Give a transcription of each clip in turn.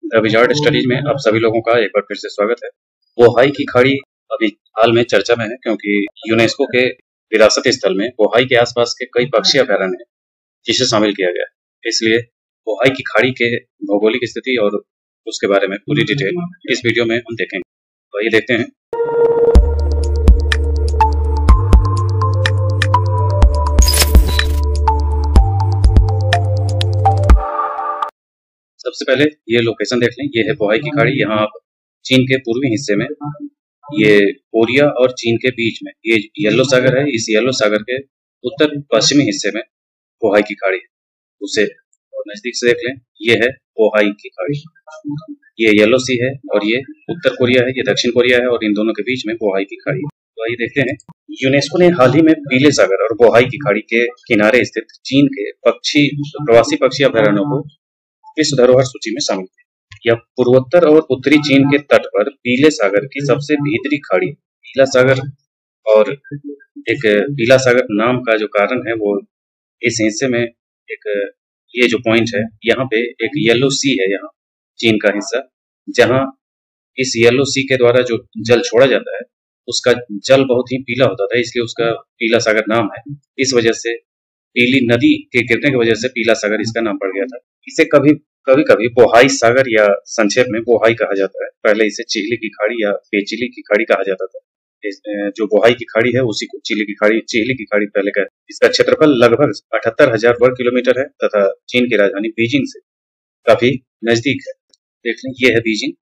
The wizard studies में आप सभी लोगों का एक बार फिर से स्वागत है। बोहाई की खाड़ी अभी हाल में चर्चा में है क्योंकि यूनेस्को के विरासत स्थल में बोहाई के आसपास के कई पक्षी अभयारण्य हैं जिसे शामिल किया गया है। इसलिए बोहाई की खाड़ी के भौगोलिक स्थिति और उसके बारे में पूरी डिटेल इस वीडियो में हम देखेंगे। तो ये देखते हैं। सबसे पहले ये लोकेशन देख लें। ये है बोहाई की खाड़ी। यहाँ आप चीन के पूर्वी हिस्से में, ये कोरिया और चीन के बीच में ये येलो सागर है। इस येलो सागर के उत्तर पश्चिमी हिस्से में बोहाई की खाड़ी है। उसे नजदीक से देख लें। ये है बोहाई की खाड़ी। ये येलो सी है और ये उत्तर कोरिया है, ये दक्षिण कोरिया है और इन दोनों के बीच में बोहाई की खाड़ी है। तो आइए देखते हैं। यूनेस्को ने हाल ही में पीले सागर और बोहाई की खाड़ी के किनारे स्थित चीन के प्रवासी पक्षी अभयारण्यों को विश्व धरोहर सूची में शामिल किया। यह पूर्वोत्तर और उत्तरी चीन के तट पर पीले सागर की सबसे भीतरी खाड़ी है। पीला सागर और एक पीला सागर नाम का जो कारण है वो इस हिस्से में एक ये जो पॉइंट है, यहाँ पे एक येलो सी है, यहाँ चीन का हिस्सा, जहाँ इस येलो सी के द्वारा जो जल छोड़ा जाता है उसका जल बहुत ही पीला होता था, इसलिए उसका पीला सागर नाम है। इस वजह से पीली नदी के गिरने की वजह से पीला सागर इसका नाम पड़ गया था। इसे कभी कभी बोहाई सागर या संक्षेप में बोहाई कहा जाता है। पहले इसे चिहली की खाड़ी या पेचिली की खाड़ी कहा जाता था। जो बोहाई की खाड़ी है उसी को चिहली की खाड़ी पहले कहते हैं। इसका क्षेत्रफल लगभग 78,000 वर्ग किलोमीटर है तथा चीन की राजधानी बीजिंग से काफी नजदीक है। देख लें, ये है बीजिंग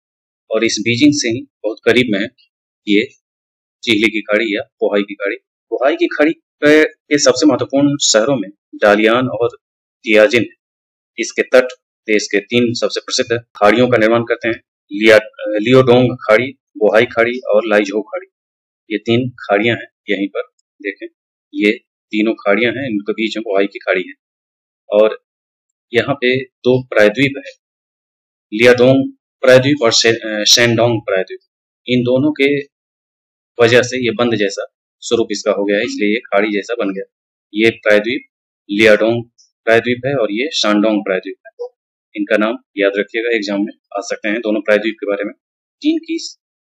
और इस बीजिंग से ही बहुत करीब में है ये चिहली की खाड़ी या बोहाई की खाड़ी। बोहाई की खाड़ी के सबसे महत्वपूर्ण शहरों में डालियान और तियाजिन है। इसके तट देश के 3 सबसे प्रसिद्ध खाड़ियों का निर्माण करते हैं। लियोडोंग खाड़ी, बोहाई खाड़ी और लाइजो खाड़ी। ये 3 खाड़ियां हैं। यहीं पर देखें, ये तीनों खाड़ियां हैं, इनके बीच में बोहाई की खाड़ी है और यहाँ पे 2 प्रायद्वीप है, लियाडोंग प्रायद्वीप और शेंडोंग प्रायद्वीप। इन दोनों के वजह से ये बंद जैसा स्वरूप इसका हो गया है, इसलिए ये खाड़ी जैसा बन गया। ये प्रायद्वीप लियाडोंग प्रायद्वीप है और ये शांडोंग प्रायद्वीप है। इनका नाम याद रखिएगा, एग्जाम में आ सकते हैं दोनों प्रायद्वीप के बारे में। चीन की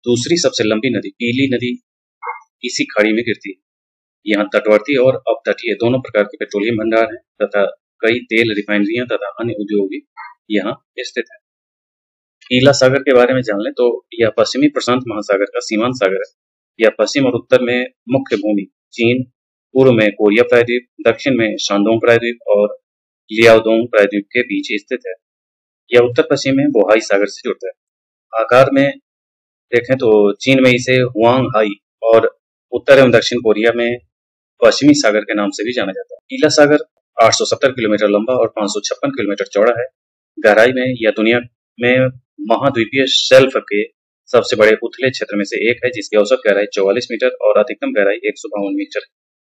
दूसरी सबसे लंबी नदी पीली नदी इसी खाड़ी में गिरती है। यहाँ तटवर्ती और अपतटीय दोनों प्रकार के पेट्रोलियम भंडार हैं तथा कई तेल रिफाइनरियां तथा अन्य उद्योग भी यहाँ स्थित हैं। पीला सागर के बारे में जान लें तो यह पश्चिमी प्रशांत महासागर का सीमांत सागर है। यह पश्चिम और उत्तर में मुख्य भूमि चीन, पूर्व में कोरिया प्रायद्वीप, दक्षिण में शांडोंग प्रायद्वीप और लियाओदोंग प्रायद्वीप के बीच स्थित है। यह उत्तर पश्चिम में बोहाई सागर से जुड़ता है। आकार में देखें तो चीन में इसे हुआंग हाई और उत्तर एवं दक्षिण कोरिया में पश्चिमी सागर के नाम से भी जाना जाता है। पीला सागर 870 किलोमीटर लंबा और 556 किलोमीटर चौड़ा है। गहराई में यह दुनिया में महाद्वीपीय शेल्फ के सबसे बड़े उथले क्षेत्र में से एक है, जिसकी औसत गहराई 44 मीटर और अधिकतम गहराई 152 मीटर है।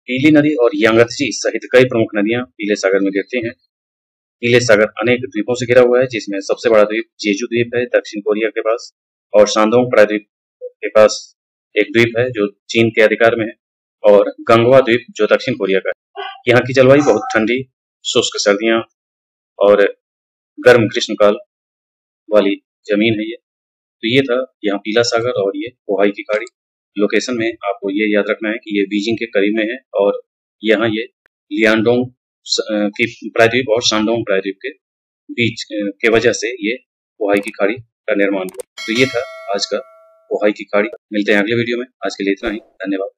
पीली नदी और यांगत्सी सहित कई प्रमुख नदियां पीले सागर में गिरती हैं। पीले सागर अनेक द्वीपों से घिरा हुआ है, जिसमें सबसे बड़ा द्वीप जेजू द्वीप है दक्षिण कोरिया के पास, और शांडोंग प्रायद्वीप के पास एक द्वीप है जो चीन के अधिकार में है, और गंगवा द्वीप जो दक्षिण कोरिया का है। यहाँ की जलवायु बहुत ठंडी, शुष्क सर्दियां और गर्म ग्रीष्मकाल वाली जमीन है ये। तो ये था यहाँ पीला सागर और ये बोहाई की खाड़ी। लोकेशन में आपको ये याद रखना है कि ये बीजिंग के करीब में है और यहाँ ये लियांडोंग की प्रायद्वीप और शांडोंग प्रायद्वीप के बीच के वजह से ये बोहाई की खाड़ी का निर्माण हुआ। तो ये था आज का बोहाई की खाड़ी। मिलते हैं अगले वीडियो में। आज के लिए इतना ही। धन्यवाद।